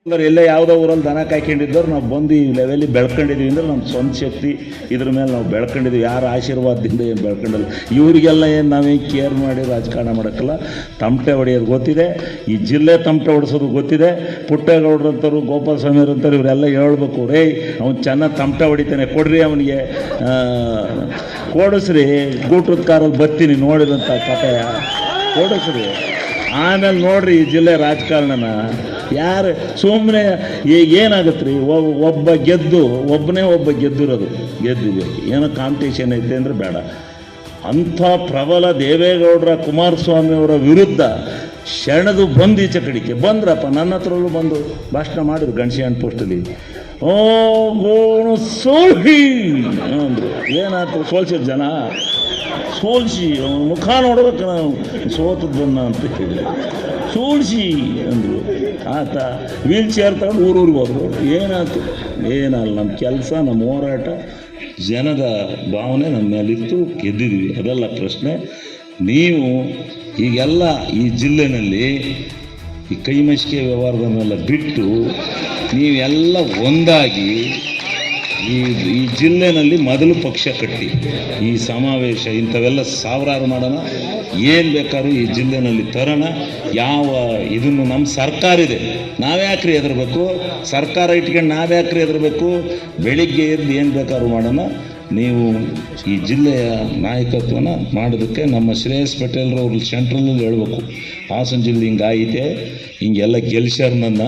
ಎಲ್ಲೇ ಯಾವುದೋ ಊರಲ್ಲಿ ದನ ಕಾಯ್ಕೊಂಡಿದ್ದವ್ರು ನಾವು ಬಂದು ಈ ಲೆವೆಲ್ಲಿ ಬೆಳ್ಕೊಂಡಿದ್ದೀವಿ ಅಂದರೆ ನಮ್ಮ ಸ್ವಂತ ಶಕ್ತಿ ಇದ್ರ ಮೇಲೆ ನಾವು ಬೆಳ್ಕೊಂಡಿದ್ದೀವಿ. ಯಾರ ಆಶೀರ್ವಾದದಿಂದ ಏನು ಬೆಳ್ಕೊಂಡಿಲ್ಲ. ಇವರಿಗೆಲ್ಲ ಏನು ನಾವೇನು ಕೇರ್ ಮಾಡಿ ರಾಜಕಾರಣ ಮಾಡೋಕ್ಕಲ್ಲ. ತಮಟೆ ಹೊಡೆಯೋದು ಗೊತ್ತಿದೆ, ಈ ಜಿಲ್ಲೆ ತಮಟೆ ಹೊಡೆಸೋದು ಗೊತ್ತಿದೆ. ಪುಟ್ಟೇಗೌಡರಂಥವ್ರು, ಗೋಪಾಲ ಸ್ವಾಮಿಯವ್ರಂಥವ್ರು ಇವರೆಲ್ಲ ಹೇಳ್ಬೇಕು, ರೇ ಅವ್ನು ಚೆನ್ನಾಗಿ ತಮಟೆ ಹೊಡಿತಾನೆ, ಕೊಡ್ರಿ ಅವನಿಗೆ ಕೊಡಿಸ್ರಿ, ಗೂಟದ ಕಾರಲ್ಲಿ ಬರ್ತೀನಿ ನೋಡಿದಂಥ ಕಥೆಯ ಕೊಡಿಸ್ರಿ. ಆಮೇಲೆ ನೋಡ್ರಿ ಈ ಜಿಲ್ಲೆ ರಾಜಕಾರಣನ ಯಾರು ಸುಮ್ಮನೆ ಈಗ ಏನಾಗುತ್ತೆ ರೀ, ಒಬ್ಬನೇ ಒಬ್ಬ ಗೆದ್ದಿರೋದು ಗೆದ್ದಿಬೇಕು. ಏನೋ ಕಾಂಪಿಟೇಷನ್ ಐತೆ ಅಂದರೆ ಬೇಡ. ಅಂಥ ಪ್ರಬಲ ದೇವೇಗೌಡರ ಕುಮಾರಸ್ವಾಮಿಯವರ ವಿರುದ್ಧ ಶರಣದು ಬಂದು ಈಚೆ ಕಡೆಗೆ ಬಂದ್ರಪ್ಪ. ನನ್ನ ಹತ್ರಲ್ಲೂ ಬಂದು ಭಾಷಣ ಮಾಡಿದ್ರು ಗಣೇಶನ್ ಪೋಸ್ಟಲ್ಲಿ. ಸೋಲ್ಸಿ ಅಂದರು. ಏನಾಯ್ತು ಸೋಲ್ಸಿದ ಜನ ಸೋಲ್ಸಿ ಮುಖ ನೋಡ್ಬೇಕು ನಾವು ಸೋತದ್ದು ಬನ್ನ ಅಂತ ಹೇಳಿ ಸೋಲ್ಸಿ ಅಂದರು. ಆತ ವೀಲ್ ಚೇರ್ ತಗೊಂಡು ಊರೂರಿಗೆ ಹೋದರು. ಏನಾಯ್ತು ಏನಲ್ಲ, ನಮ್ಮ ಕೆಲಸ ನಮ್ಮ ಹೋರಾಟ ಜನದ ಭಾವನೆ ನಮ್ಮ ಮೇಲಿತ್ತು, ಗೆದ್ದಿದ್ದೀವಿ, ಅದೆಲ್ಲ ಪ್ರಶ್ನೆ. ನೀವು ಈಗೆಲ್ಲ ಈ ಜಿಲ್ಲೆನಲ್ಲಿ ಈ ಕೈಮಚಿಕೆ ವ್ಯವಹಾರದನ್ನೆಲ್ಲ ಬಿಟ್ಟು ನೀವೆಲ್ಲ ಒಂದಾಗಿ ಈ ಜಿಲ್ಲೆನಲ್ಲಿ ಮೊದಲು ಪಕ್ಷ ಕಟ್ಟಿ ಈ ಸಮಾವೇಶ ಇಂಥವೆಲ್ಲ ಸಾವಿರಾರು ಮಾಡೋಣ. ಏನು ಬೇಕಾದ್ರೂ ಈ ಜಿಲ್ಲೆನಲ್ಲಿ ತರೋಣ. ಯಾವ ಇದನ್ನು ನಮ್ಮ ಸರ್ಕಾರ ಇದೆ, ನಾವ್ಯಾಕ್ರಿ ಹೆದರ್ಬೇಕು? ಸರ್ಕಾರ ಇಟ್ಕೊಂಡು ನಾವ್ಯಾಕ್ರಿ ಹೆದರ್ಬೇಕು? ಬೆಳಿಗ್ಗೆ ಎದ್ದು ಏನು ಬೇಕಾದ್ರೂ ಮಾಡೋಣ. ನೀವು ಈ ಜಿಲ್ಲೆಯ ನಾಯಕತ್ವನ ಮಾಡೋದಕ್ಕೆ ನಮ್ಮ ಶ್ರೇಯಸ್ ಪಟೇಲ್ರವ್ರು ಸೆಂಟ್ರಲಲ್ಲಿ ಹೇಳ್ಬೇಕು, ಹಾಸನ ಜಿಲ್ಲೆ ಹಿಂಗಾಯಿತೆ, ಹಿಂಗೆಲ್ಲ ಗೆಲ್ಸ್ಯಾರ ನನ್ನ,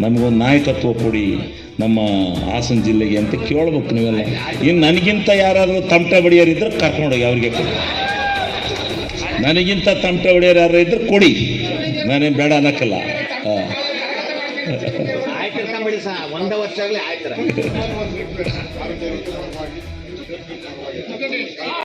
ನಮಗೊಂದು ನಾಯಕತ್ವ ಕೊಡಿ ನಮ್ಮ ಹಾಸನ ಜಿಲ್ಲೆಗೆ ಅಂತ ಕೇಳ್ಬೇಕು ನೀವೆಲ್ಲ. ಇನ್ನು ನನಗಿಂತ ಯಾರಾದರೂ ತಮಟೆ ಬಡಿಯೋರಿದ್ರೆ ಕರ್ಕೊಂಡೋಗಿ ಅವ್ರಿಗೆ ಕೊಡಿ. ನನಗಿಂತ ತಮಟೆ ಹೊಡೆಯೋರು ಯಾರು ಇದ್ರೆ ಕೊಡಿ, ನಾನೇನು ಬೇಡ ಅನ್ನಕ್ಕಲ್ಲ. ಒಂದೇ ವರ್ಷ ಆಗಲಿ ಆಯ್ತು.